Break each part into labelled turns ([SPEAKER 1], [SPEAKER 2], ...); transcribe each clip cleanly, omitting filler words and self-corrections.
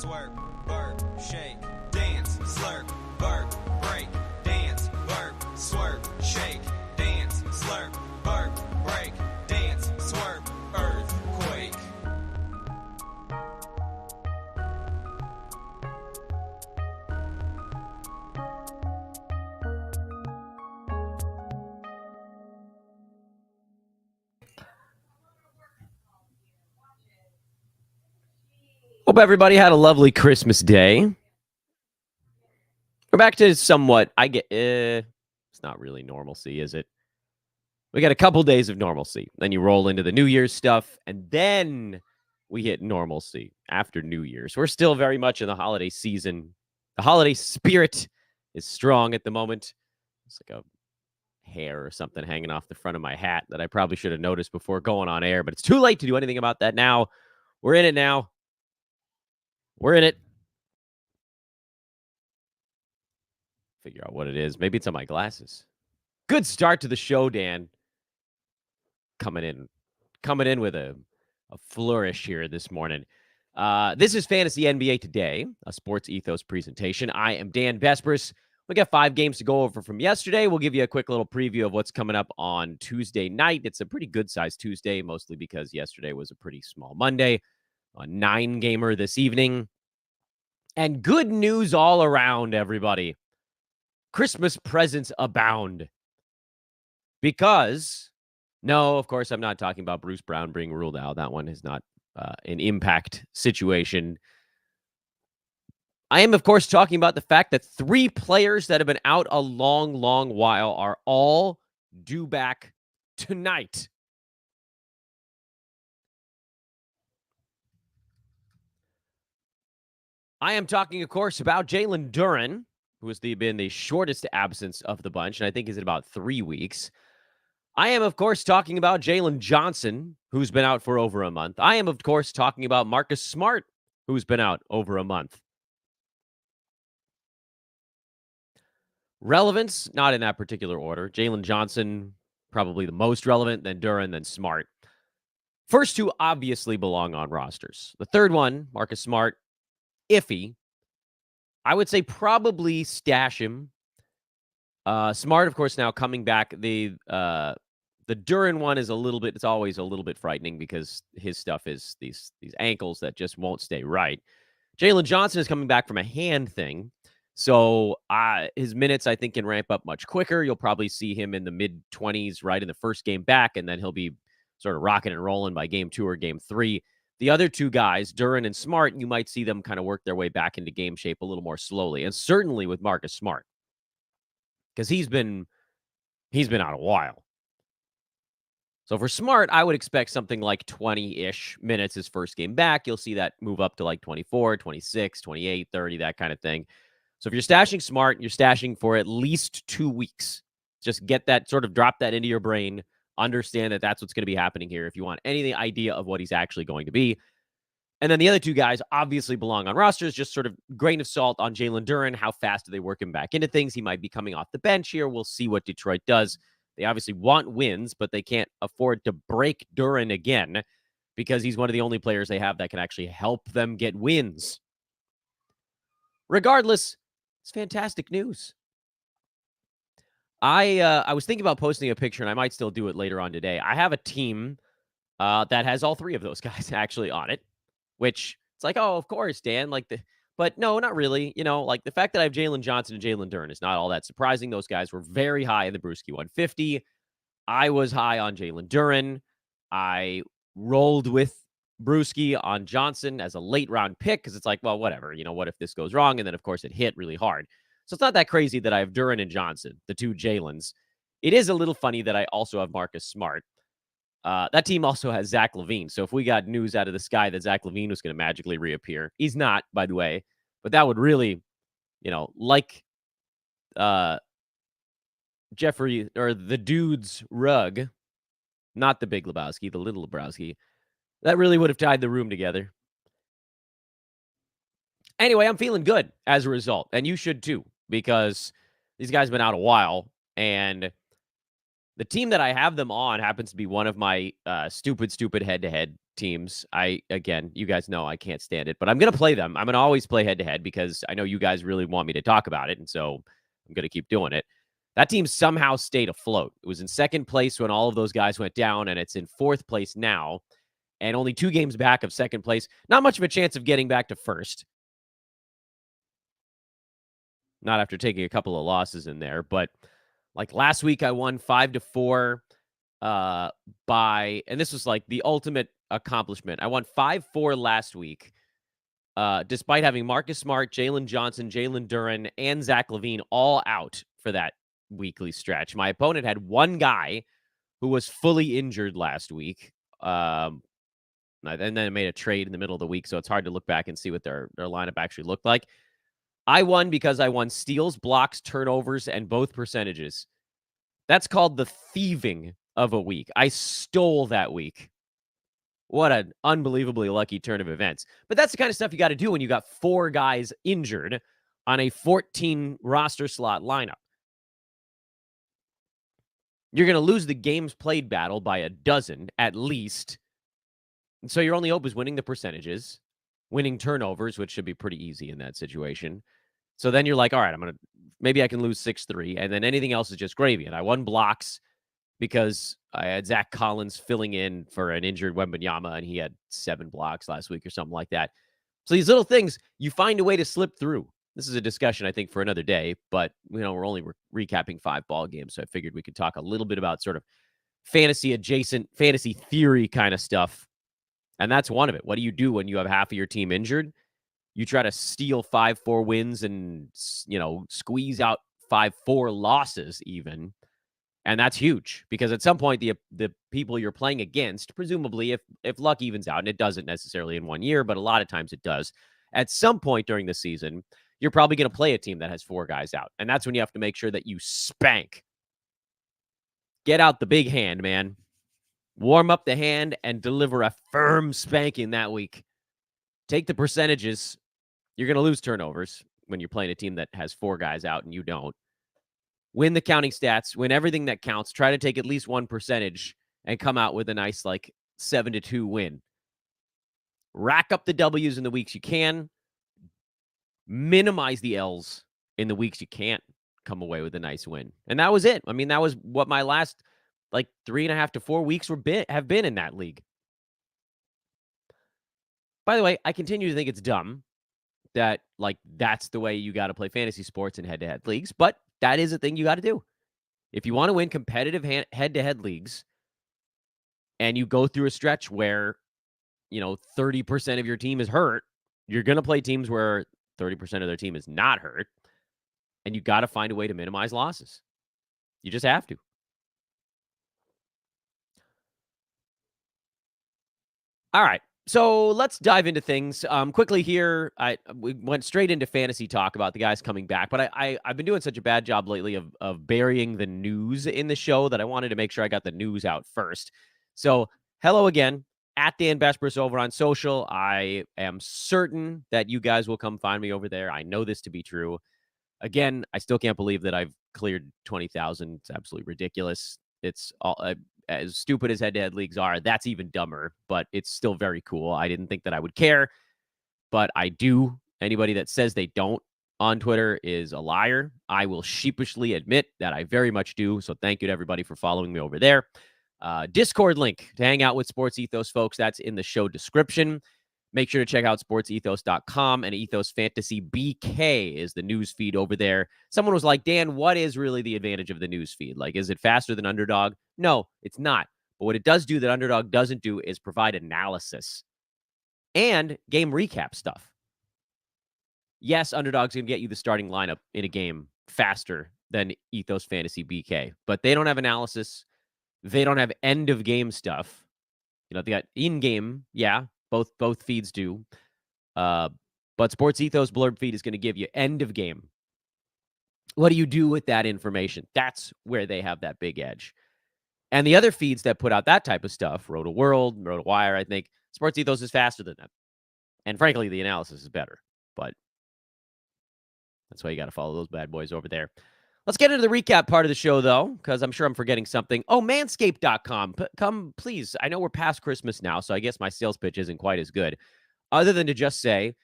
[SPEAKER 1] swerve, burp, shake, dance, slurp, burp, break, dance, burp, swerve, shake, dance, slurp, burp, break, dance, swerve, earthquake.
[SPEAKER 2] Hope everybody had a lovely Christmas day. We're back to somewhat, it's not really normalcy, is it? We got a couple days of normalcy. Then you roll into the New Year's stuff, and then we hit normalcy after New Year's. We're still very much in the holiday season. The holiday spirit is strong at the moment. It's like a hair or something hanging off the front of my hat that I probably should have noticed before going on air, but it's too late to do anything about that now. We're in it now. We're in it. Figure out what it is. Maybe it's on my glasses. Good start to the show, Dan. Coming in with a flourish here this morning. This is Fantasy NBA Today, a Sports Ethos presentation. I am Dan Vespers. We got 5 games to go over from yesterday. We'll give you a quick little preview of what's coming up on Tuesday night. It's a pretty good-sized Tuesday, mostly because yesterday was a pretty small Monday. A 9-gamer this evening. And good news all around, everybody. Christmas presents abound. Because, no, of course, I'm not talking about Bruce Brown being ruled out. That one is not an impact situation. I am, of course, talking about the fact that 3 players that have been out a long, long while are all due back tonight. I am talking, of course, about Jalen Duren, who has been the shortest absence of the bunch, and I think is at about 3 weeks. I am, of course, talking about Jalen Johnson, who's been out for over a month. I am, of course, talking about Marcus Smart, who's been out over a month. Relevance, not in that particular order. Jalen Johnson, probably the most relevant, then Duren, then Smart. First 2 obviously belong on rosters. The third one, Marcus Smart, iffy. I would say probably stash him. Smart, of course, now coming back. The Duren one is it's always a little bit frightening because his stuff is these ankles that just won't stay right. Jalen Johnson is coming back from a hand thing. So his minutes, I think, can ramp up much quicker. You'll probably see him in the mid-20s right in the first game back, and then he'll be sort of rocking and rolling by game 2 or game 3. The other 2 guys, Duren and Smart, you might see them kind of work their way back into game shape a little more slowly, and certainly with Marcus Smart, because he's been out a while. So for Smart, I would expect something like 20-ish minutes his first game back. You'll see that move up to like 24, 26, 28, 30, that kind of thing. So if you're stashing Smart, you're stashing for at least 2 weeks. Just get that, sort of drop that into your brain. Understand that that's what's going to be happening here if you want any idea of what he's actually going to be. And then the other 2 guys obviously belong on rosters, just sort of grain of salt on Jalen Duren. How fast do they work him back into things? He might be coming off the bench here. We'll see what Detroit does. They obviously want wins, but they can't afford to break Duren again because he's one of the only players they have that can actually help them get wins. Regardless, it's fantastic news. I was thinking about posting a picture, and I might still do it later on today. I have a team that has all 3 of those guys actually on it, which it's like, oh, of course, Dan. But no, not really. You know, like the fact that I have Jalen Johnson and Jalen Duren is not all that surprising. Those guys were very high in the Brewski 150. I was high on Jalen Duren. I rolled with Brewski on Johnson as a late round pick because it's like, well, whatever. You know, what if this goes wrong? And then, of course, it hit really hard. So it's not that crazy that I have Duren and Johnson, the 2 Jalens. It is a little funny that I also have Marcus Smart. That team also has Zach LaVine. So if we got news out of the sky that Zach LaVine was going to magically reappear, he's not, by the way. But that would really, like Jeffrey or the dude's rug, not the Big Lebowski, the Little Lebowski. That really would have tied the room together. Anyway, I'm feeling good as a result. And you should too, because these guys have been out a while. And the team that I have them on happens to be one of my stupid head-to-head teams. Again, you guys know I can't stand it, but I'm going to play them. I'm going to always play head-to-head because I know you guys really want me to talk about it, and so I'm going to keep doing it. That team somehow stayed afloat. It was in second place when all of those guys went down, and it's in fourth place now, and only 2 games back of second place. Not much of a chance of getting back to first. Not after taking a couple of losses in there, but like last week I won 5-4 and this was like the ultimate accomplishment. I won 5-4 last week. Despite having Marcus Smart, Jalen Johnson, Jalen Duren, and Zach LaVine all out for that weekly stretch. My opponent had one guy who was fully injured last week. And then made a trade in the middle of the week, so it's hard to look back and see what their lineup actually looked like. I won because I won steals, blocks, turnovers, and both percentages. That's called the thieving of a week. I stole that week. What an unbelievably lucky turn of events. But that's the kind of stuff you got to do when you got 4 guys injured on a 14 roster slot lineup. You're going to lose the games played battle by a dozen at least. And so your only hope is winning the percentages, winning turnovers, which should be pretty easy in that situation. So then you're like, all right, maybe I can lose 6-3, and then anything else is just gravy. And I won blocks because I had Zach Collins filling in for an injured Wembanyama, and he had 7 blocks last week or something like that. So these little things, you find a way to slip through. This is a discussion, I think, for another day, but we're only recapping 5 ball games, so I figured we could talk a little bit about sort of fantasy-adjacent, fantasy theory kind of stuff. And that's one of it. What do you do when you have half of your team injured? You try to steal 5-4 wins and, squeeze out 5-4 losses even. And that's huge because at some point, the people you're playing against, presumably if luck evens out, and it doesn't necessarily in one year, but a lot of times it does, at some point during the season, you're probably going to play a team that has 4 guys out. And that's when you have to make sure that you spank. Get out the big hand, man. Warm up the hand and deliver a firm spanking that week. Take the percentages. You're going to lose turnovers when you're playing a team that has 4 guys out and you don't. Win the counting stats. Win everything that counts. Try to take at least 1 percentage and come out with a nice 7-2 win. Rack up the W's in the weeks you can. Minimize the L's in the weeks you can't come away with a nice win. And that was it. I mean, that was what my last 3.5 to 4 weeks have been in that league. By the way, I continue to think it's dumb that that's the way you got to play fantasy sports in head-to-head leagues, but that is a thing you got to do. If you want to win competitive head-to-head leagues and you go through a stretch where 30% of your team is hurt, you're going to play teams where 30% of their team is not hurt, and you got to find a way to minimize losses. You just have to. All right. So let's dive into things quickly here. We went straight into fantasy talk about the guys coming back, but I've been doing such a bad job lately of burying the news in the show that I wanted to make sure I got the news out first. So hello again, at Dan Besbris over on social. I am certain that you guys will come find me over there. I know this to be true. Again, I still can't believe that I've cleared 20,000. It's absolutely ridiculous. It's all as stupid as head-to-head leagues are. That's even dumber, but it's still very cool. I didn't think that I would care, but I do. Anybody that says they don't on Twitter is a liar. I will sheepishly admit that I very much do. So thank you to everybody for following me over there. Discord link to hang out with Sports Ethos folks. That's in the show description. Make sure to check out sportsethos.com, and Ethos Fantasy BK is the news feed over there. Someone was like, Dan, what is really the advantage of the news feed? Is it faster than Underdog? No, it's not. But what it does do that Underdog doesn't do is provide analysis and game recap stuff. Yes, Underdog's going to get you the starting lineup in a game faster than Ethos Fantasy BK, but they don't have analysis. They don't have end-of-game stuff. They got in-game, yeah. Both feeds do. But Sports Ethos blurb feed is going to give you end of game. What do you do with that information? That's where they have that big edge. And the other feeds that put out that type of stuff, Roto World, Roto Wire, I think Sports Ethos is faster than them. And frankly, the analysis is better. But that's why you got to follow those bad boys over there. Let's get into the recap part of the show, though, because I'm sure I'm forgetting something. Oh, manscaped.com. Come, please. I know we're past Christmas now, so I guess my sales pitch isn't quite as good. Other than to just say,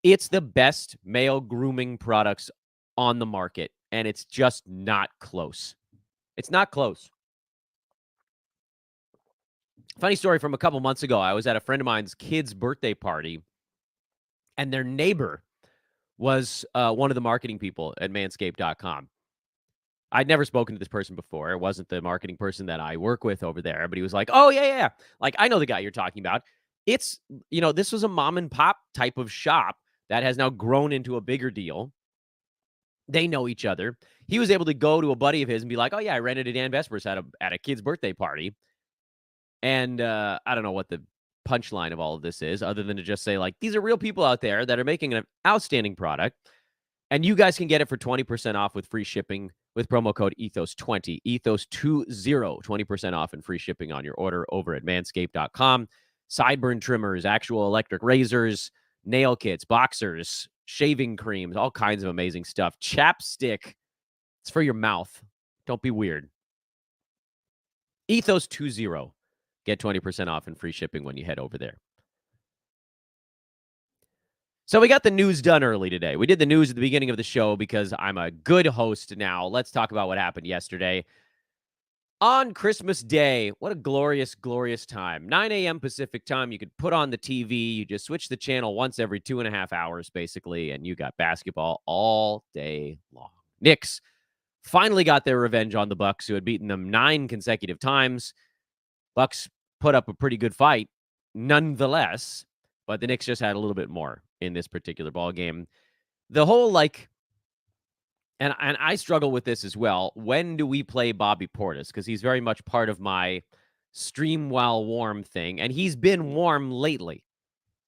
[SPEAKER 2] it's the best male grooming products on the market, and it's just not close. It's not close. Funny story from a couple months ago. I was at a friend of mine's kid's birthday party, and their neighbor was one of the marketing people at manscaped.com. I'd never spoken to this person before. It wasn't the marketing person that I work with over there, but he was like, oh, yeah. Like, I know the guy you're talking about. It's, this was a mom and pop type of shop that has now grown into a bigger deal. They know each other. He was able to go to a buddy of his and be like, oh, yeah, I rented a Dan Vespers at a kid's birthday party. And I don't know what the punchline of all of this is, other than to just say, like, these are real people out there that are making an outstanding product. And you guys can get it for 20% off with free shipping with promo code ETHOS20, ETHOS20, 20% off and free shipping on your order over at manscaped.com. Sideburn trimmers, actual electric razors, nail kits, boxers, shaving creams, all kinds of amazing stuff. Chapstick, it's for your mouth. Don't be weird. ETHOS20, get 20% off and free shipping when you head over there. So we got the news done early today. We did the news at the beginning of the show because I'm a good host now. Let's talk about what happened yesterday. On Christmas Day, what a glorious, glorious time. 9 a.m. Pacific time, you could put on the TV. You just switch the channel once every 2.5 hours, basically, and you got basketball all day long. Knicks finally got their revenge on the Bucks, who had beaten them 9 consecutive times. Bucks put up a pretty good fight, nonetheless, but the Knicks just had a little bit more in this particular ball game. The whole, and I struggle with this as well. When do we play Bobby Portis? Because he's very much part of my stream while warm thing, and he's been warm lately.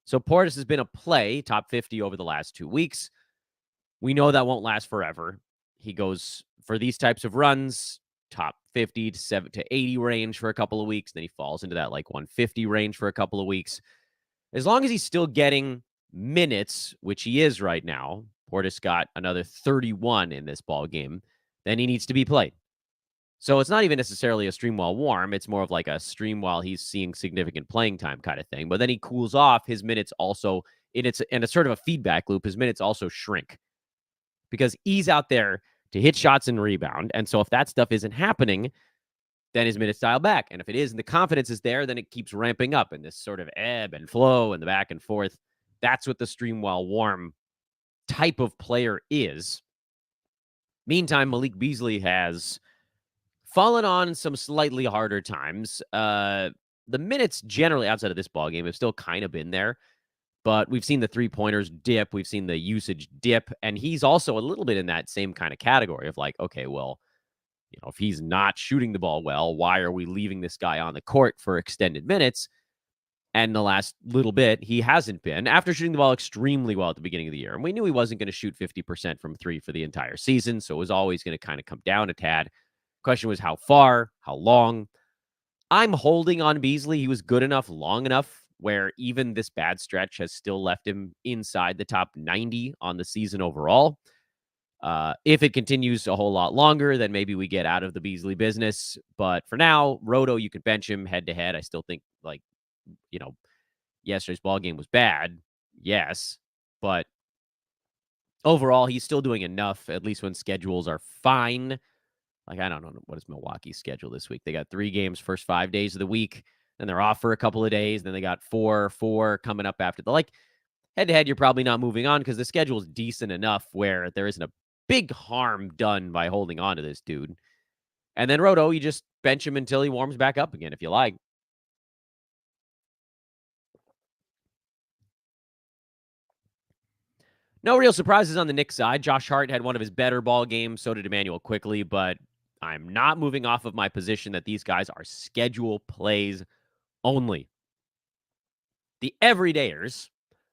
[SPEAKER 2] So Portis has been a play, top 50 over the last 2 weeks. We know that won't last forever. He goes for these types of runs, top 50 to 80 range for a couple of weeks. Then he falls into that 150 range for a couple of weeks. As long as he's still getting minutes, which he is right now, Portis got another 31 in this ball game, then he needs to be played. So it's not even necessarily a stream while warm. It's more of like a stream while he's seeing significant playing time kind of thing. But then he cools off. His minutes also, and it's sort of a feedback loop. His minutes also shrink because he's out there to hit shots and rebound. And so if that stuff isn't happening, then his minutes dial back. And if it is and the confidence is there, then it keeps ramping up in this sort of ebb and flow and the back and forth. That's what the stream while warm type of player is. Meantime, Malik Beasley has fallen on some slightly harder times. The minutes generally outside of this ballgame have still kind of been there, but we've seen the three-pointers dip. We've seen the usage dip, and he's also a little bit in that same kind of category of okay, well, if he's not shooting the ball well, why are we leaving this guy on the court for extended minutes? And the last little bit, he hasn't been, after shooting the ball extremely well at the beginning of the year. And we knew he wasn't going to shoot 50% from three for the entire season, so it was always going to kind of come down a tad. Question was how far, how long. I'm holding on Beasley. He was good enough, long enough, where even this bad stretch has still left him inside the top 90 on the season overall. If it continues a whole lot longer, then maybe we get out of the Beasley business. But for now, Roto, you could bench him head to head. I still think, yesterday's ball game was bad. Yes. But overall, he's still doing enough, at least when schedules are fine. I don't know what is Milwaukee's schedule this week. They got 3 games first 5 days of the week. Then they're off for a couple of days. Then they got 4 coming up after the head to head. You're probably not moving on because the schedule is decent enough where there isn't a big harm done by holding on to this dude. And then Roto, you just bench him until he warms back up again, if you like. No real surprises on the Knicks side. Josh Hart had one of his better ball games. So did Emmanuel Quickly, but I'm not moving off of my position that these guys are schedule plays only. The everydayers,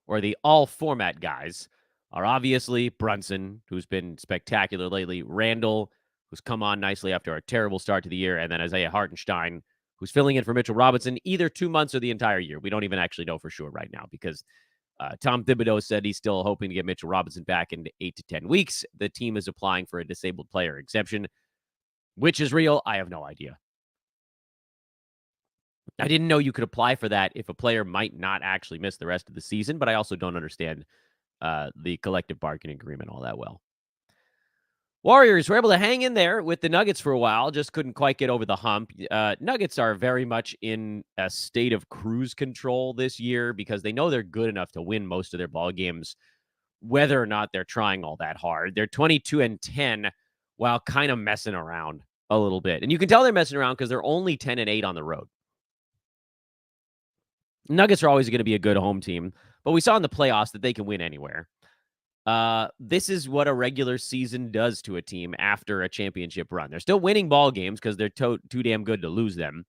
[SPEAKER 2] or the all-format guys, are obviously Brunson, who's been spectacular lately, Randall, who's come on nicely after a terrible start to the year, and then Isaiah Hartenstein, who's filling in for Mitchell Robinson either 2 months or the entire year. We don't even actually know for sure right now because Tom Thibodeau said he's still hoping to get Mitchell Robinson back in 8 to 10 weeks. The team is applying for a disabled player exemption. Which is real? I have no idea. I didn't know you could apply for that if a player might not actually miss the rest of the season, but I also don't understand the collective bargaining agreement all that well. Warriors were able to hang in there with the Nuggets for a while, just couldn't quite get over the hump. Nuggets are very much in a state of cruise control this year because they know they're good enough to win most of their ball games, whether or not they're trying all that hard. They're 22-10 while kind of messing around a little bit. And you can tell they're messing around because they're only 10-8 on the road. Nuggets are always going to be a good home team, but we saw in the playoffs that they can win anywhere. This is what a regular season does to a team after a championship run. They're still winning ball games because they're too damn good to lose them.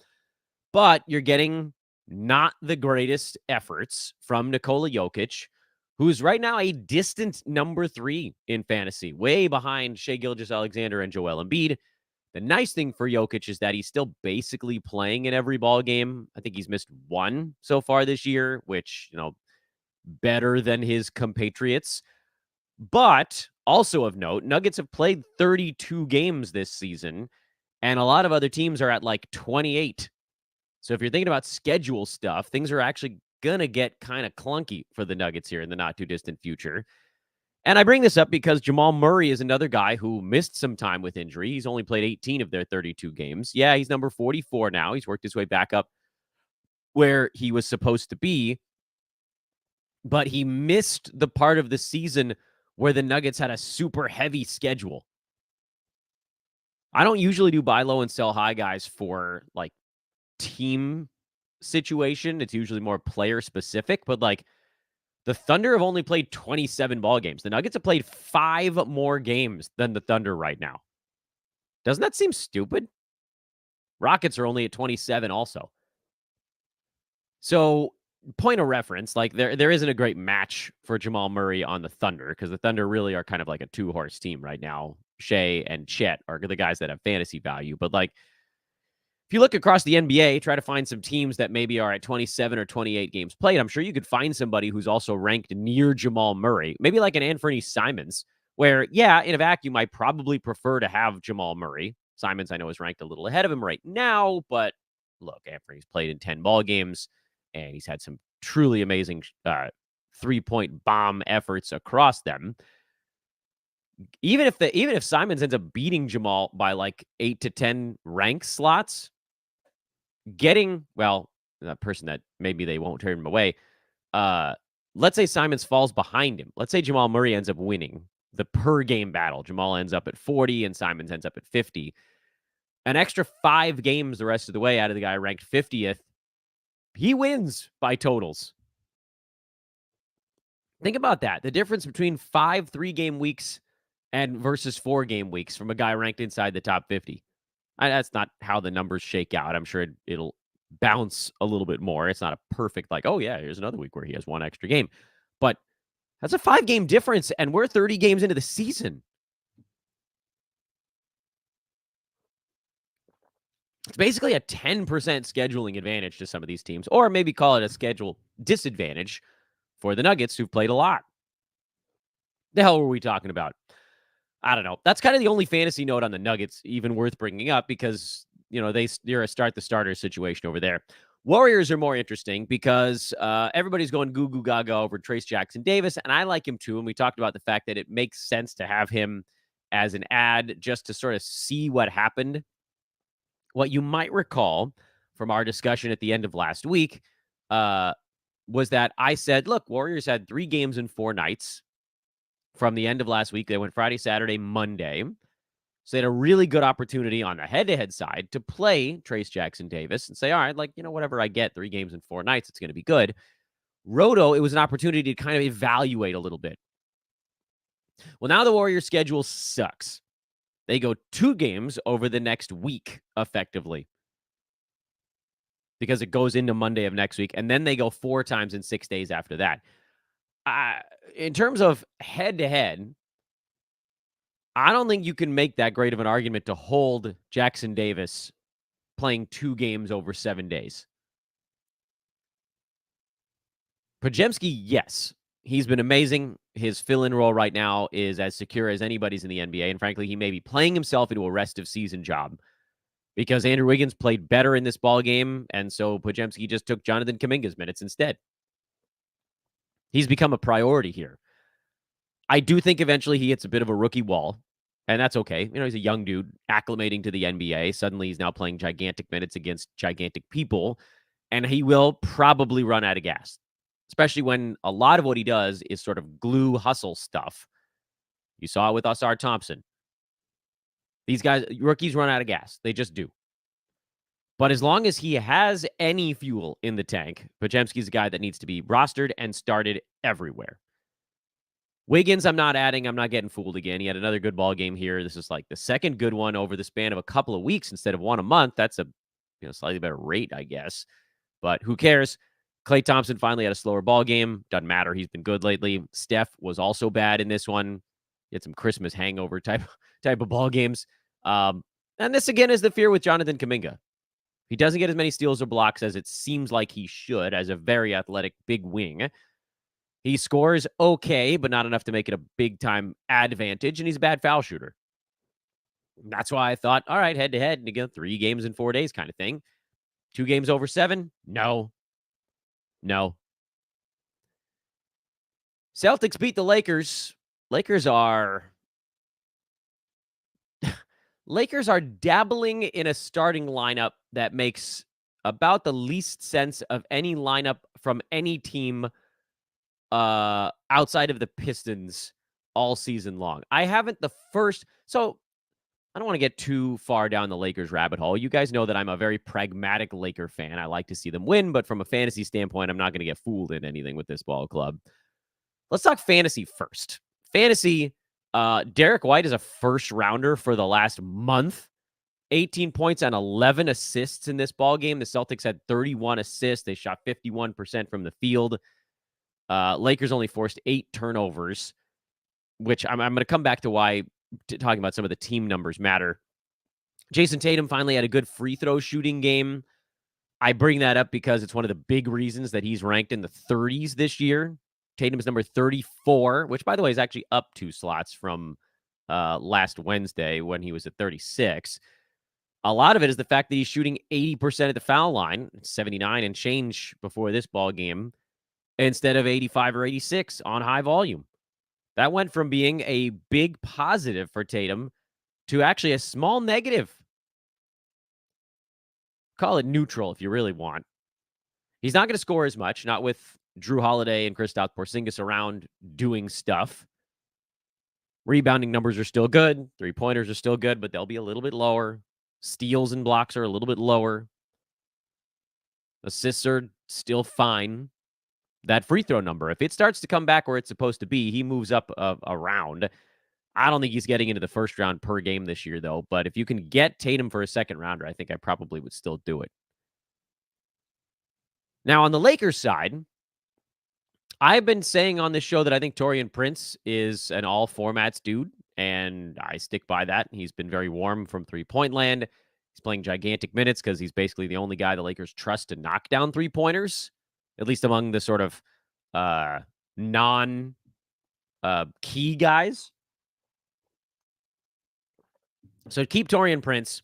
[SPEAKER 2] But you're getting not the greatest efforts from Nikola Jokic, who's right now a distant number 3 in fantasy, way behind Shai Gilgeous-Alexander and Joel Embiid. The nice thing for Jokic is that he's still basically playing in every ball game. I think he's missed one so far this year, which, better than his compatriots. But also of note, Nuggets have played 32 games this season, and a lot of other teams are at like 28. So if you're thinking about schedule stuff, things are actually going to get kind of clunky for the Nuggets here in the not too distant future. And I bring this up because Jamal Murray is another guy who missed some time with injury. He's only played 18 of their 32 games. Yeah, he's number 44 now. He's worked his way back up where he was supposed to be. But he missed the part of the season where the Nuggets had a super heavy schedule. I don't usually do buy low and sell high guys for like team situation. It's usually more player specific, but like the Thunder have only played 27 ball games. The Nuggets have played 5 more games than the Thunder right now. Doesn't that seem stupid? Rockets are only at 27 also. So, point of reference, like there isn't a great match for Jamal Murray on the Thunder because the Thunder really are kind of like a 2-horse team right now. Shea and Chet are the guys that have fantasy value. But like, if you look across the NBA, try to find some teams that maybe are at 27 or 28 games played. I'm sure you could find somebody who's also ranked near Jamal Murray, maybe like an Anthony Simons, where, yeah, in a vacuum, I probably prefer to have Jamal Murray. Simons, I know, is ranked a little ahead of him right now, but look, Anthony's played in 10 ball games, and he's had some truly amazing 3-point bomb efforts across them. Even if Simons ends up beating Jamal by like 8 to 10 rank slots, getting, well, that person that maybe they won't turn him away. Let's say Simons falls behind him. Let's say Jamal Murray ends up winning the per game battle. Jamal ends up at 40 and Simons ends up at 50. An extra 5 games the rest of the way out of the guy ranked 50th. He wins by totals. Think about that. The difference between 5 3-game weeks and versus 4-game weeks from a guy ranked inside the top 50. That's not how the numbers shake out. I'm sure it'll bounce a little bit more. It's not a perfect, like, oh, yeah, here's another week where he has 1 extra game. But that's a 5-game difference, and we're 30 games into the season. It's basically a 10% scheduling advantage to some of these teams, or maybe call it a schedule disadvantage for the Nuggets who've played a lot. The hell were we talking about? I don't know. That's kind of the only fantasy note on the Nuggets even worth bringing up because, they're a start the starter situation over there. Warriors are more interesting because everybody's going goo goo gaga over Trayce Jackson-Davis, and I like him too. And we talked about the fact that it makes sense to have him as an ad just to sort of see what happened. What you might recall from our discussion at the end of last week was that I said, look, Warriors had 3 games in 4 nights. From the end of last week, they went Friday, Saturday, Monday. So they had a really good opportunity on the head-to-head side to play Trayce Jackson-Davis and say, all right, whatever I get, 3 games in 4 nights, it's going to be good. Roto, it was an opportunity to kind of evaluate a little bit. Well, now the Warriors' schedule sucks. They go 2 games over the next week, effectively, because it goes into Monday of next week, and then they go 4 times in 6 days after that. In terms of head-to-head, I don't think you can make that great of an argument to hold Jackson-Davis playing 2 games over 7 days. Podziemski, yes. He's been amazing. His fill-in role right now is as secure as anybody's in the NBA. And frankly, he may be playing himself into a rest of season job because Andrew Wiggins played better in this ball game. And so Podziemski just took Jonathan Kuminga's minutes instead. He's become a priority here. I do think eventually he hits a bit of a rookie wall, and that's okay. He's a young dude acclimating to the NBA. Suddenly he's now playing gigantic minutes against gigantic people, and he will probably run out of gas, especially when a lot of what he does is sort of glue hustle stuff. You saw it with Ausar Thompson. These guys, rookies run out of gas. They just do. But as long as he has any fuel in the tank, Podziemski's a guy that needs to be rostered and started everywhere. Wiggins, I'm not adding. I'm not getting fooled again. He had another good ball game here. This is like the second good one over the span of a couple of weeks instead of one a month. That's a slightly better rate, I guess. But who cares? Klay Thompson finally had a slower ball game. Doesn't matter. He's been good lately. Steph was also bad in this one. He had some Christmas hangover type of ball games. And this again is the fear with Jonathan Kuminga. He doesn't get as many steals or blocks as it seems like he should as a very athletic big wing. He scores okay, but not enough to make it a big-time advantage, and he's a bad foul shooter. That's why I thought, all right, head-to-head, and again, 3 games in 4 days kind of thing. 2 games over 7? No. Celtics beat the Lakers. Lakers are dabbling in a starting lineup that makes about the least sense of any lineup from any team outside of the Pistons all season long. I don't want to get too far down the Lakers rabbit hole. You guys know that I'm a very pragmatic Laker fan. I like to see them win, but from a fantasy standpoint, I'm not going to get fooled in anything with this ball club. Let's talk fantasy first. Fantasy, Derek White is a first rounder for the last month. 18 points and 11 assists in this ball game. The Celtics had 31 assists. They shot 51% from the field. Lakers only forced 8 turnovers, which I'm going to come back to why talking about some of the team numbers matter. Jason Tatum finally had a good free throw shooting game. I bring that up because it's one of the big reasons that he's ranked in the 30s this year. Tatum's number 34, which, by the way, is actually up 2 slots from last Wednesday when he was at 36. A lot of it is the fact that he's shooting 80% at the foul line, 79 and change before this ball game, instead of 85 or 86 on high volume. That went from being a big positive for Tatum to actually a small negative. Call it neutral if you really want. He's not going to score as much, not with Drew Holiday and Kristaps Porzingis around doing stuff. Rebounding numbers are still good. 3-pointers are still good, but they'll be a little bit lower. Steals and blocks are a little bit lower. Assists are still fine. That free throw number, if it starts to come back where it's supposed to be, he moves up a round. I don't think he's getting into the first round per game this year, though. But if you can get Tatum for a second rounder, I think I probably would still do it. Now, on the Lakers side, I've been saying on this show that I think Taurean Prince is an all formats dude, and I stick by that. He's been very warm from three-point land. He's playing gigantic minutes because he's basically the only guy the Lakers trust to knock down three-pointers, at least among the sort of non-key guys. So keep Taurean Prince.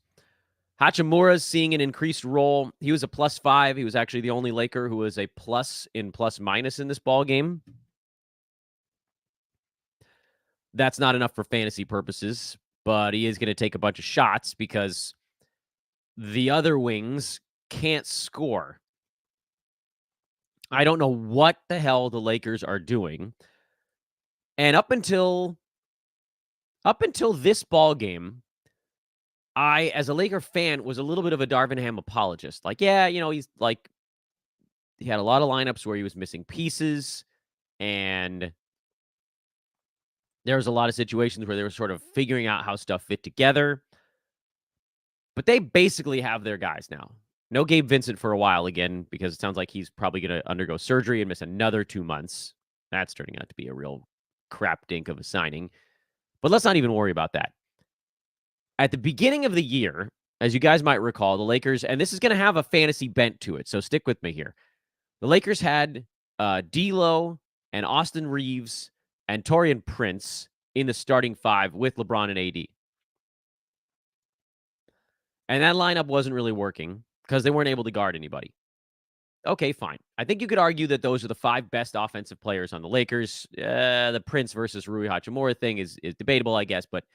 [SPEAKER 2] Hachimura's seeing an increased role. He was a +5. He was actually the only Laker who was a plus in plus-minus in this ball game. That's not enough for fantasy purposes, but he is going to take a bunch of shots because the other wings can't score. I don't know what the hell the Lakers are doing. And up until this ball game, I, as a Laker fan, was a little bit of a Darvin Ham apologist. Like, yeah, he's like, he had a lot of lineups where he was missing pieces, and there was a lot of situations where they were sort of figuring out how stuff fit together. But they basically have their guys now. No Gabe Vincent for a while again, because it sounds like he's probably going to undergo surgery and miss another 2 months. That's turning out to be a real crap dink of a signing. But let's not even worry about that. At the beginning of the year, as you guys might recall, the Lakers, and this is going to have a fantasy bent to it, so stick with me here. The Lakers had D'Lo, and Austin Reeves and Taurean Prince in the starting five with LeBron and AD. And that lineup wasn't really working because they weren't able to guard anybody. Okay, fine. I think you could argue that those are the five best offensive players on the Lakers. The Prince versus Rui Hachimura thing is debatable, I guess, but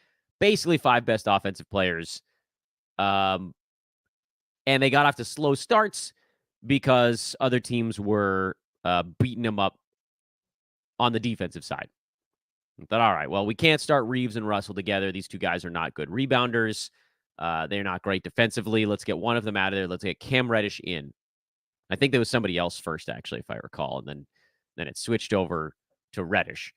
[SPEAKER 2] basically five best offensive players. And they got off to slow starts because other teams were beating them up on the defensive side. I thought, all right, well, we can't start Reeves and Russell together. These two guys are not good rebounders. They're not great defensively. Let's get one of them out of there. Let's get Cam Reddish in. I think there was somebody else first, actually, if I recall. And then it switched over to Reddish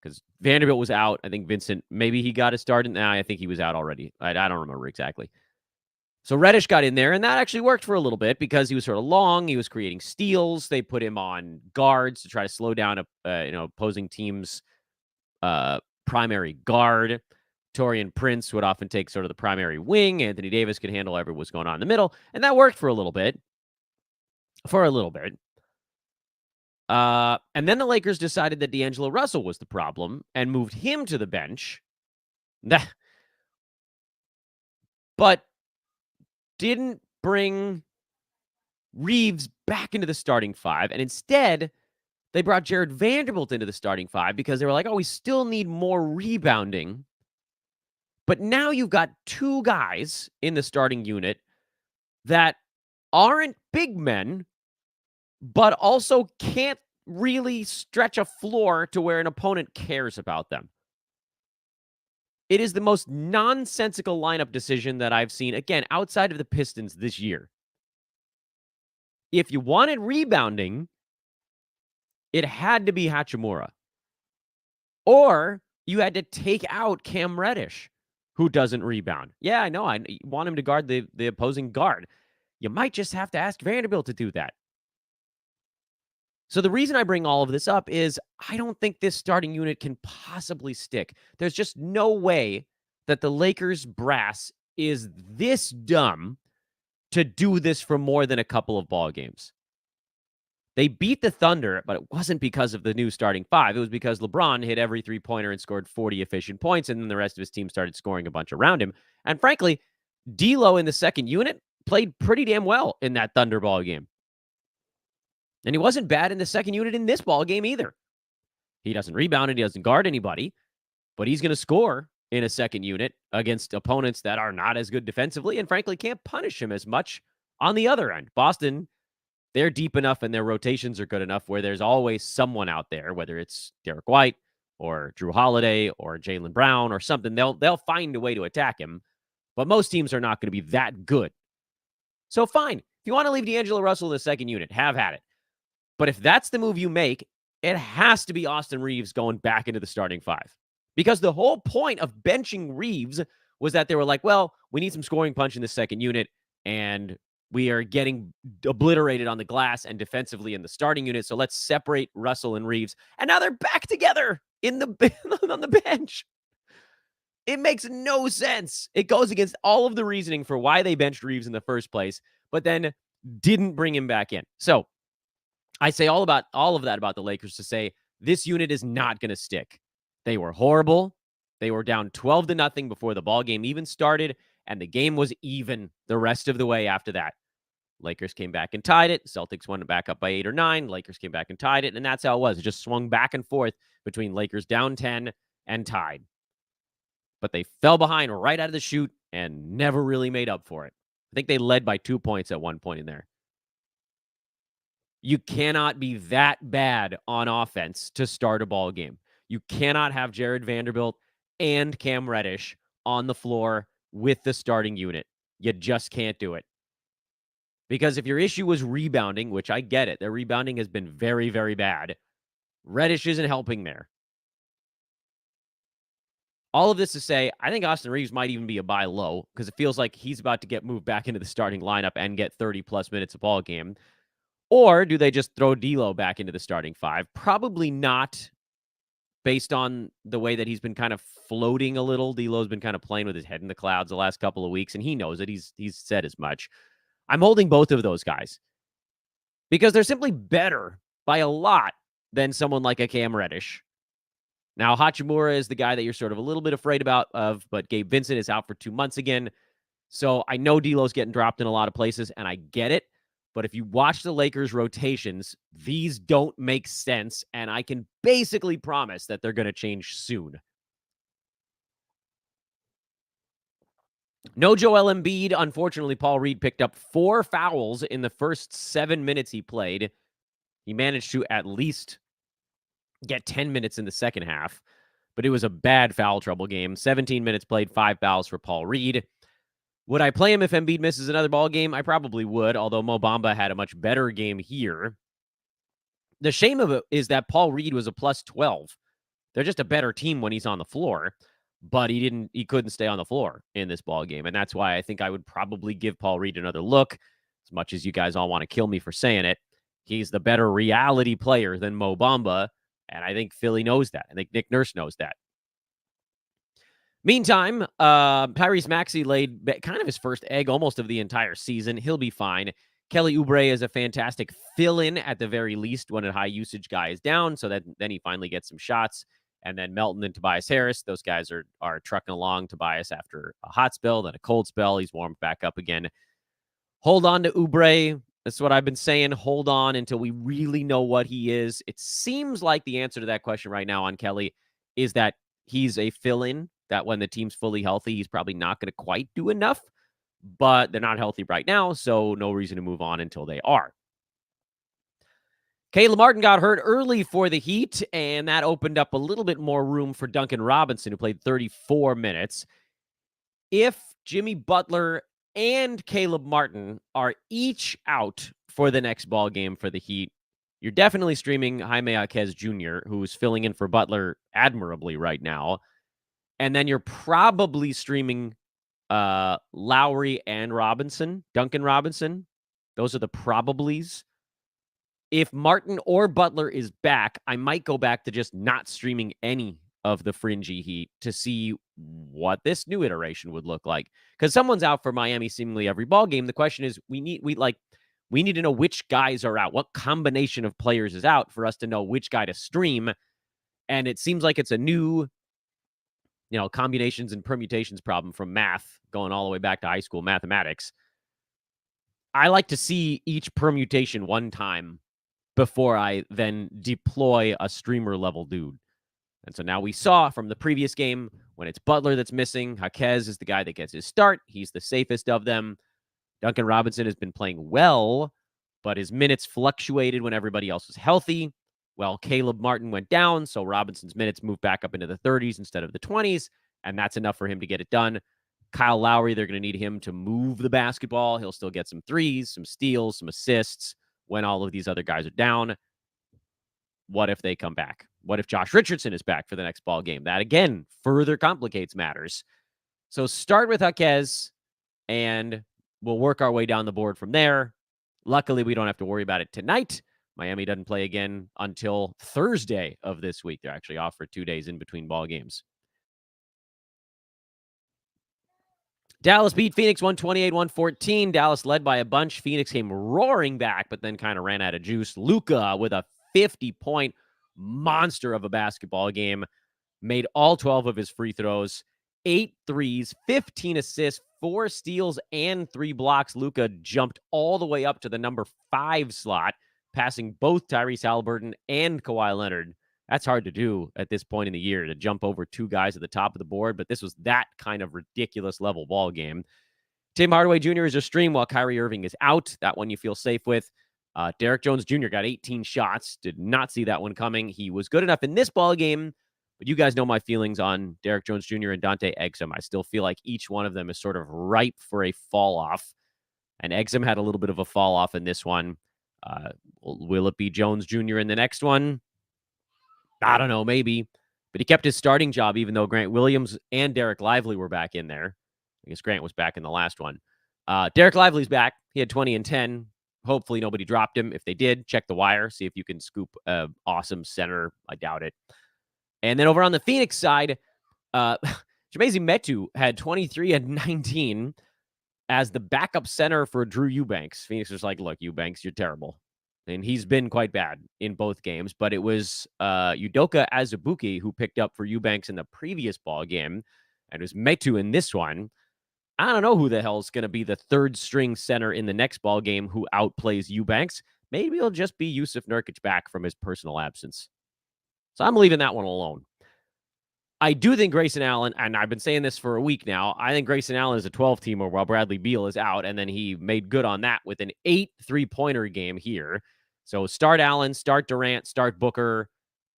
[SPEAKER 2] because Vanderbilt was out. I think Vincent, maybe he got a start. Nah, I think he was out already. I don't remember exactly. So Reddish got in there, and that actually worked for a little bit because he was sort of long. He was creating steals. They put him on guards to try to slow down opposing teams' primary guard. Taurean Prince would often take sort of the primary wing. Anthony Davis could handle whatever was going on in the middle, and that worked for a little bit. And then the Lakers decided that D'Angelo Russell was the problem and moved him to the bench. But didn't bring Reeves back into the starting five. And instead, they brought Jared Vanderbilt into the starting five because they were like, oh, we still need more rebounding. But now you've got two guys in the starting unit that aren't big men, but also can't really stretch a floor to where an opponent cares about them. It is the most nonsensical lineup decision that I've seen, again, outside of the Pistons this year. If you wanted rebounding, it had to be Hachimura. Or you had to take out Cam Reddish, who doesn't rebound. Yeah, I know. I want him to guard the opposing guard. You might just have to ask Vanderbilt to do that. So the reason I bring all of this up is I don't think this starting unit can possibly stick. There's just no way that the Lakers brass is this dumb to do this for more than a couple of ball games. They beat the Thunder, but it wasn't because of the new starting five. It was because LeBron hit every three-pointer and scored 40 efficient points, and then the rest of his team started scoring a bunch around him. And frankly, D'Lo in the second unit played pretty damn well in that Thunder ball game. And he wasn't bad in the second unit in this ball game either. He doesn't rebound and he doesn't guard anybody, but he's going to score in a second unit against opponents that are not as good defensively and frankly can't punish him as much on the other end. Boston, they're deep enough and their rotations are good enough where there's always someone out there, whether it's Derek White or Drew Holiday or Jaylen Brown or something. They'll find a way to attack him, but most teams are not going to be that good. So fine. If you want to leave D'Angelo Russell in the second unit, have at it. But if that's the move you make, it has to be Austin Reeves going back into the starting five. Because the whole point of benching Reeves was that they were like, well, we need some scoring punch in the second unit, and we are getting obliterated on the glass and defensively in the starting unit, so let's separate Russell and Reeves. And now they're back together on the bench. It makes no sense. It goes against all of the reasoning for why they benched Reeves in the first place, but then didn't bring him back in. So I say all of that about the Lakers to say this unit is not going to stick. They were horrible. They were down 12-0 before the ball game even started, and the game was even the rest of the way after that. Lakers came back and tied it. Celtics went back up by 8 or 9. Lakers came back and tied it, and that's how it was. It just swung back and forth between Lakers down 10 and tied. But they fell behind right out of the chute and never really made up for it. I think they led by 2 points at one point in there. You cannot be that bad on offense to start a ball game. You cannot have Jared Vanderbilt and Cam Reddish on the floor with the starting unit. You just can't do it. Because if your issue was rebounding, which I get it, their rebounding has been very, very bad, Reddish isn't helping there. All of this to say, I think Austin Reeves might even be a buy low because it feels like he's about to get moved back into the starting lineup and get 30-plus minutes a ball game. Or do they just throw D'Lo back into the starting five? Probably not, based on the way that he's been kind of floating a little. D'Lo's been kind of playing with his head in the clouds the last couple of weeks, and he knows it. He's said as much. I'm holding both of those guys because they're simply better by a lot than someone like a Cam Reddish. Now, Hachimura is the guy that you're sort of a little bit afraid but Gabe Vincent is out for 2 months again. So I know D'Lo's getting dropped in a lot of places, and I get it. But if you watch the Lakers' rotations, these don't make sense, and I can basically promise that they're going to change soon. No Joel Embiid. Unfortunately, Paul Reed picked up 4 fouls in the first 7 minutes he played. He managed to at least get 10 minutes in the second half, but it was a bad foul trouble game. 17 minutes played, 5 fouls for Paul Reed. Would I play him if Embiid misses another ball game? I probably would, although Mo Bamba had a much better game here. The shame of it is that Paul Reed was a plus 12. They're just a better team when he's on the floor, but he couldn't stay on the floor in this ball game, and that's why I think I would probably give Paul Reed another look, as much as you guys all want to kill me for saying it. He's the better reality player than Mo Bamba, and I think Philly knows that. I think Nick Nurse knows that. Meantime, Tyrese Maxey laid kind of his first egg almost of the entire season. He'll be fine. Kelly Oubre is a fantastic fill-in at the very least when a high-usage guy is down, so that then he finally gets some shots. And then Melton and Tobias Harris, those guys are trucking along. Tobias after a hot spell, then a cold spell. He's warmed back up again. Hold on to Oubre. That's what I've been saying. Hold on until we really know what he is. It seems like the answer to that question right now on Kelly is that he's a fill-in, that when the team's fully healthy, he's probably not going to quite do enough, but they're not healthy right now, so no reason to move on until they are. Caleb Martin got hurt early for the Heat, and that opened up a little bit more room for Duncan Robinson, who played 34 minutes. If Jimmy Butler and Caleb Martin are each out for the next ball game for the Heat, you're definitely streaming Jaime Jaquez Jr., who's filling in for Butler admirably right now. And then you're probably streaming Lowry and Robinson, Duncan Robinson. Those are the probablys. If Martin or Butler is back, I might go back to just not streaming any of the fringy Heat to see what this new iteration would look like. Because someone's out for Miami seemingly every ball game. The question is, we need to know which guys are out. What combination of players is out for us to know which guy to stream? And it seems like it's a new, combinations and permutations problem from math going all the way back to high school mathematics. I like to see each permutation one time before I then deploy a streamer level dude. And so now we saw from the previous game, when it's Butler that's missing, Jaquez is the guy that gets his start. He's the safest of them. Duncan Robinson has been playing well, but his minutes fluctuated when everybody else was healthy. Well, Caleb Martin went down, so Robinson's minutes moved back up into the 30s instead of the 20s, and that's enough for him to get it done. Kyle Lowry, they're going to need him to move the basketball. He'll still get some threes, some steals, some assists when all of these other guys are down. What if they come back? What if Josh Richardson is back for the next ball game? That, again, further complicates matters. So start with Jaquez, and we'll work our way down the board from there. Luckily, we don't have to worry about it tonight. Miami doesn't play again until Thursday of this week. They're actually off for 2 days in between ball games. Dallas beat Phoenix 128-114. Dallas led by a bunch. Phoenix came roaring back, but then kind of ran out of juice. Luka with a 50-point monster of a basketball game. Made all 12 of his free throws. 8 threes, 15 assists, 4 steals, and 3 blocks. Luka jumped all the way up to the number 5 slot, passing both Tyrese Haliburton and Kawhi Leonard. That's hard to do at this point in the year, to jump over 2 guys at the top of the board, but this was that kind of ridiculous level ball game. Tim Hardaway Jr. is a stream while Kyrie Irving is out. That one you feel safe with. Derek Jones Jr. got 18 shots. Did not see that one coming. He was good enough in this ball game, but you guys know my feelings on Derek Jones Jr. and Dante Exum. I still feel like each one of them is sort of ripe for a fall off, and Exum had a little bit of a fall off in this one. Will it be Jones Jr. in the next one? I don't know, maybe. But he kept his starting job, even though Grant Williams and Derek Lively were back in there. I guess Grant was back in the last one. Derek Lively's back. He had 20 and 10. Hopefully nobody dropped him. If they did, check the wire. See if you can scoop an awesome center. I doubt it. And then over on the Phoenix side, Chimezie Metu had 23 and 19 as the backup center for Drew Eubanks. Phoenix was like, look, Eubanks, you're terrible. and he's been quite bad in both games, but it was Udoka Azubuike who picked up for Eubanks in the previous ball game, and it was Metu in this one. I don't know who the hell is going to be the third string center in the next ball game who outplays Eubanks. Maybe it'll just be Yusuf Nurkic back from his personal absence. So I'm leaving that one alone. I do think Grayson Allen, and I've been saying this for a week now, I think Grayson Allen is a 12-teamer while Bradley Beal is out, and then he made good on that with an 8 3-pointer game here. So start Allen, start Durant, start Booker,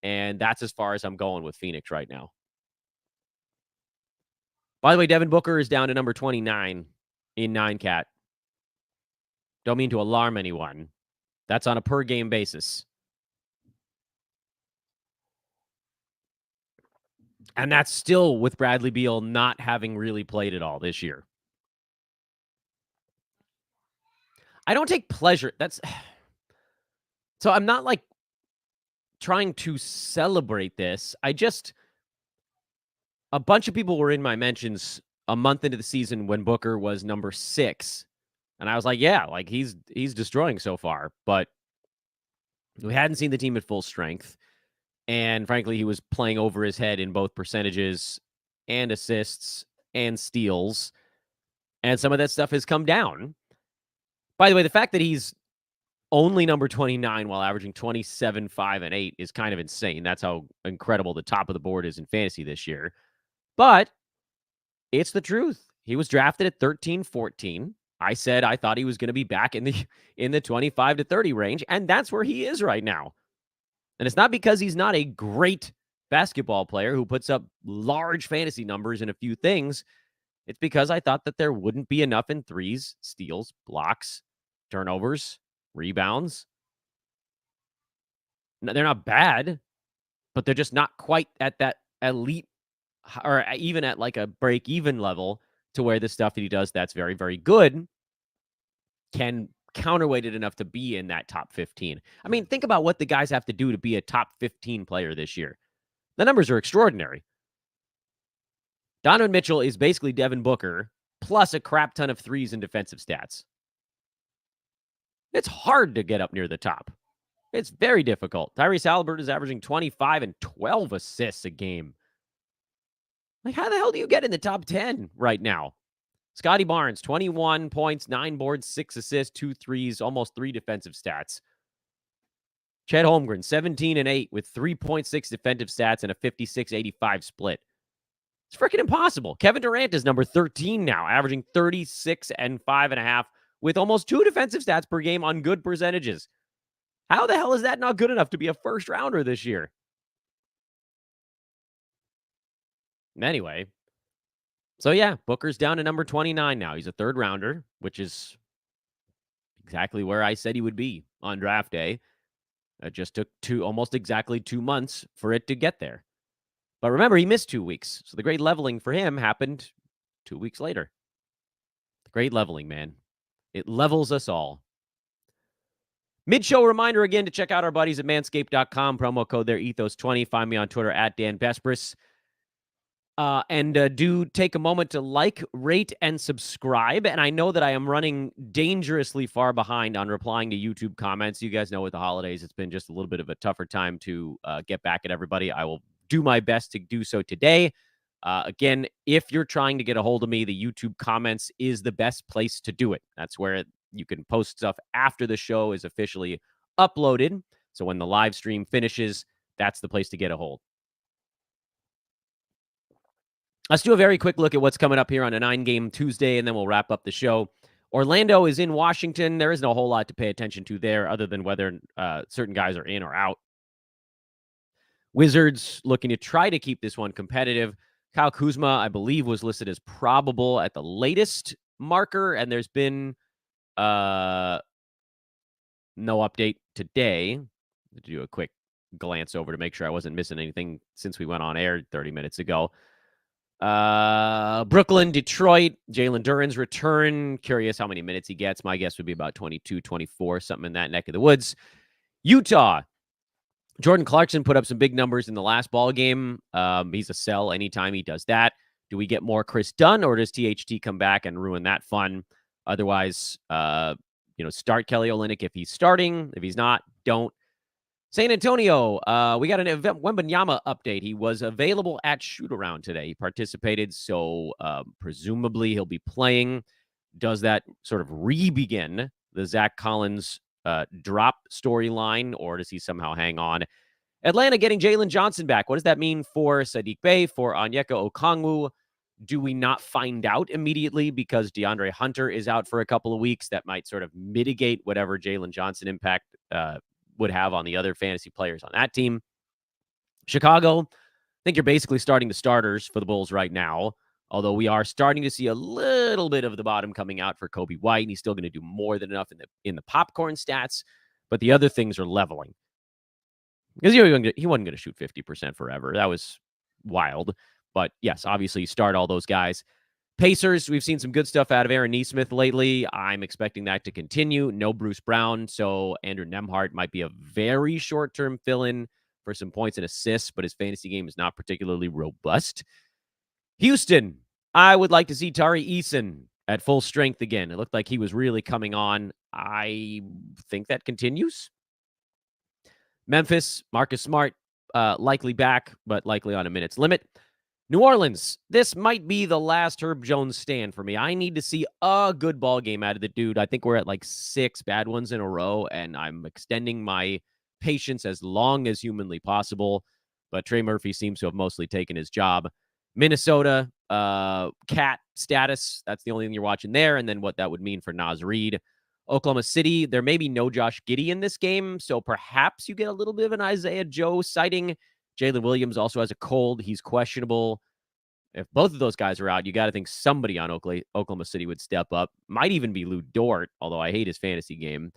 [SPEAKER 2] and that's as far as I'm going with Phoenix right now. By the way, Devin Booker is down to number 29 in 9-cat. Don't mean to alarm anyone. That's on a per-game basis. And that's still with Bradley Beal not having really played at all this year. I don't take pleasure. So I'm not like trying to celebrate this. A bunch of people were in my mentions a month into the season when Booker was number 6. And I was like, yeah, like he's destroying so far. But we hadn't seen the team at full strength. And frankly, he was playing over his head in both percentages and assists and steals. And some of that stuff has come down. By the way, the fact that he's only number 29 while averaging 27, 5, and 8 is kind of insane. That's how incredible the top of the board is in fantasy this year. But it's the truth. He was drafted at 13, 14. I said I thought he was going to be back in the 25 to 30 range, and that's where he is right now. And it's not because he's not a great basketball player who puts up large fantasy numbers in a few things. It's because I thought that there wouldn't be enough in threes, steals, blocks, turnovers, rebounds. They're not bad, but they're just not quite at that elite or even at like a break-even level to where the stuff that he does that's very, very good can counterweight it enough to be in that top 15. I mean, think about what the guys have to do to be a top 15 player this year. The numbers are extraordinary. Donovan Mitchell is basically Devin Booker plus a crap ton of threes and defensive stats. It's hard to get up near the top. It's very difficult. Tyrese Halliburton is averaging 25 and 12 assists a game. Like, how the hell do you get in the top 10 right now? Scotty Barnes, 21 points, 9 boards, 6 assists, 2 threes, almost 3 defensive stats. Chet Holmgren, 17 and 8 with 3.6 defensive stats and a 56-85 split. It's freaking impossible. Kevin Durant is number 13 now, averaging 36 and 5.5 with almost 2 defensive stats per game on good percentages. How the hell is that not good enough to be a first rounder this year? Anyway, so yeah, Booker's down to number 29 now. He's a third rounder, which is exactly where I said he would be on draft day. It just took almost exactly 2 months for it to get there. But remember, he missed 2 weeks. So the great leveling for him happened 2 weeks later. The great leveling, man. It levels us all. Mid-show reminder again to check out our buddies at manscaped.com. Promo code there, Ethos20. Find me on Twitter at Dan Bespris. And do take a moment to like, rate, and subscribe. And I know that I am running dangerously far behind on replying to YouTube comments. You guys know with the holidays, it's been just a little bit of a tougher time to get back at everybody. I will do my best to do so today. Again, if you're trying to get a hold of me, the YouTube comments is the best place to do it. That's where you can post stuff after the show is officially uploaded. So when the live stream finishes, that's the place to get a hold. Let's do a very quick look at what's coming up here on a 9-game Tuesday, and then we'll wrap up the show. Orlando is in Washington. There isn't a whole lot to pay attention to there other than whether certain guys are in or out. Wizards looking to try to keep this one competitive. Kyle Kuzma, I believe, was listed as probable at the latest marker, and there's been no update today. To do a quick glance over to make sure I wasn't missing anything since we went on air 30 minutes ago. Brooklyn, Detroit, Jalen Duren's return. Curious how many minutes he gets. My guess would be about 22, 24, something in that neck of the woods. Utah, Jordan Clarkson put up some big numbers in the last ball game. He's a sell anytime he does that. Do we get more Chris Dunn, or does THT come back and ruin that fun? Otherwise, start Kelly Olynyk if he's starting. If he's not, don't. San Antonio, we got an Wembanyama update. He was available at shoot-around today. He participated, so presumably he'll be playing. Does that sort of re-begin the Zach Collins drop storyline, or does he somehow hang on? Atlanta getting Jalen Johnson back. What does that mean for Sadiq Bey, for Onyeka Okongwu? Do we not find out immediately because DeAndre Hunter is out for a couple of weeks? That might sort of mitigate whatever Jalen Johnson impact would have on the other fantasy players on that team. Chicago, I think you're basically starting the starters for the Bulls right now, although we are starting to see a little bit of the bottom coming out for Kobe White, and he's still going to do more than enough in the popcorn stats, but the other things are leveling. Because he wasn't going to shoot 50% forever. That was wild. But yes, obviously you start all those guys. Pacers, we've seen some good stuff out of Aaron Nesmith lately. I'm expecting that to continue. No Bruce Brown, so Andrew Nembhard might be a very short-term fill-in for some points and assists, but his fantasy game is not particularly robust. Houston, I would like to see Tari Eason at full strength again. It looked like he was really coming on. I think that continues. Memphis, Marcus Smart, likely back, but likely on a minutes limit. New Orleans, this might be the last Herb Jones stand for me. I need to see a good ball game out of the dude. I think we're at like 6 bad ones in a row, and I'm extending my patience as long as humanly possible. But Trey Murphy seems to have mostly taken his job. Minnesota, cat status. That's the only thing you're watching there. And then what that would mean for Naz Reid. Oklahoma City, there may be no Josh Giddey in this game, so perhaps you get a little bit of an Isaiah Joe sighting. Jalen Williams also has a cold. He's questionable. If both of those guys are out, you got to think somebody on Oklahoma City would step up. Might even be Lou Dort, although I hate his fantasy game.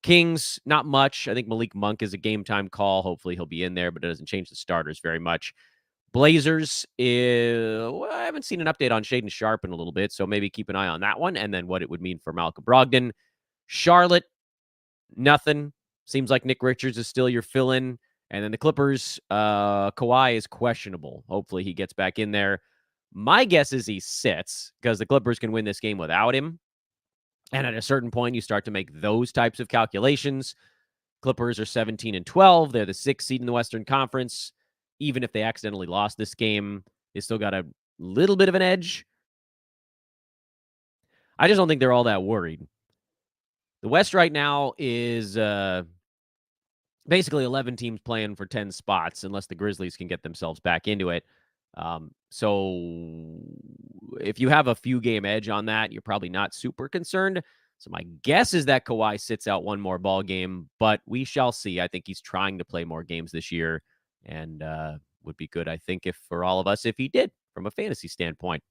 [SPEAKER 2] Kings, not much. I think Malik Monk is a game-time call. Hopefully he'll be in there, but it doesn't change the starters very much. Blazers, I haven't seen an update on Shaden Sharp in a little bit, so maybe keep an eye on that one, and then what it would mean for Malcolm Brogdon. Charlotte, nothing. Seems like Nick Richards is still your fill-in. And then the Clippers, Kawhi is questionable. Hopefully he gets back in there. My guess is he sits because the Clippers can win this game without him. And at a certain point, you start to make those types of calculations. Clippers are 17-12. They're the 6th seed in the Western Conference. Even if they accidentally lost this game, they still got a little bit of an edge. I just don't think they're all that worried. The West right now is basically 11 teams playing for 10 spots, unless the Grizzlies can get themselves back into it. So if you have a few game edge on that, you're probably not super concerned. So my guess is that Kawhi sits out one more ball game, but we shall see. I think he's trying to play more games this year, and would be good, I think, if for all of us, if he did, from a fantasy standpoint.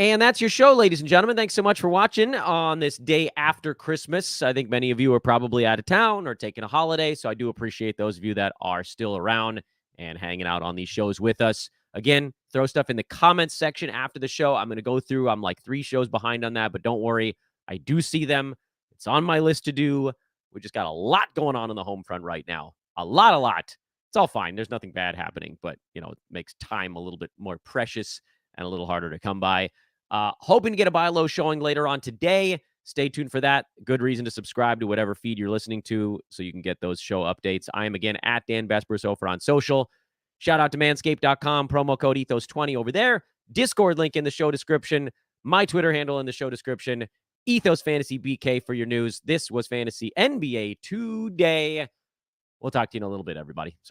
[SPEAKER 2] And that's your show, ladies and gentlemen. Thanks so much for watching on this day after Christmas. I think many of you are probably out of town or taking a holiday, so I do appreciate those of you that are still around and hanging out on these shows with us. Again, throw stuff in the comments section after the show. I'm going to go through. I'm like 3 shows behind on that, but don't worry. I do see them. It's on my list to do. We just got a lot going on the home front right now. A lot. It's all fine. There's nothing bad happening, but, it makes time a little bit more precious and a little harder to come by. Hoping to get a buy low showing later on today. Stay tuned for that. Good reason to subscribe to whatever feed you're listening to so you can get those show updates. I am, again, at Dan Besbris over on social. Shout out to manscaped.com. Promo code Ethos20 over there. Discord link in the show description. My Twitter handle in the show description. Ethos Fantasy BK for your news. This was Fantasy NBA Today. We'll talk to you in a little bit, everybody. So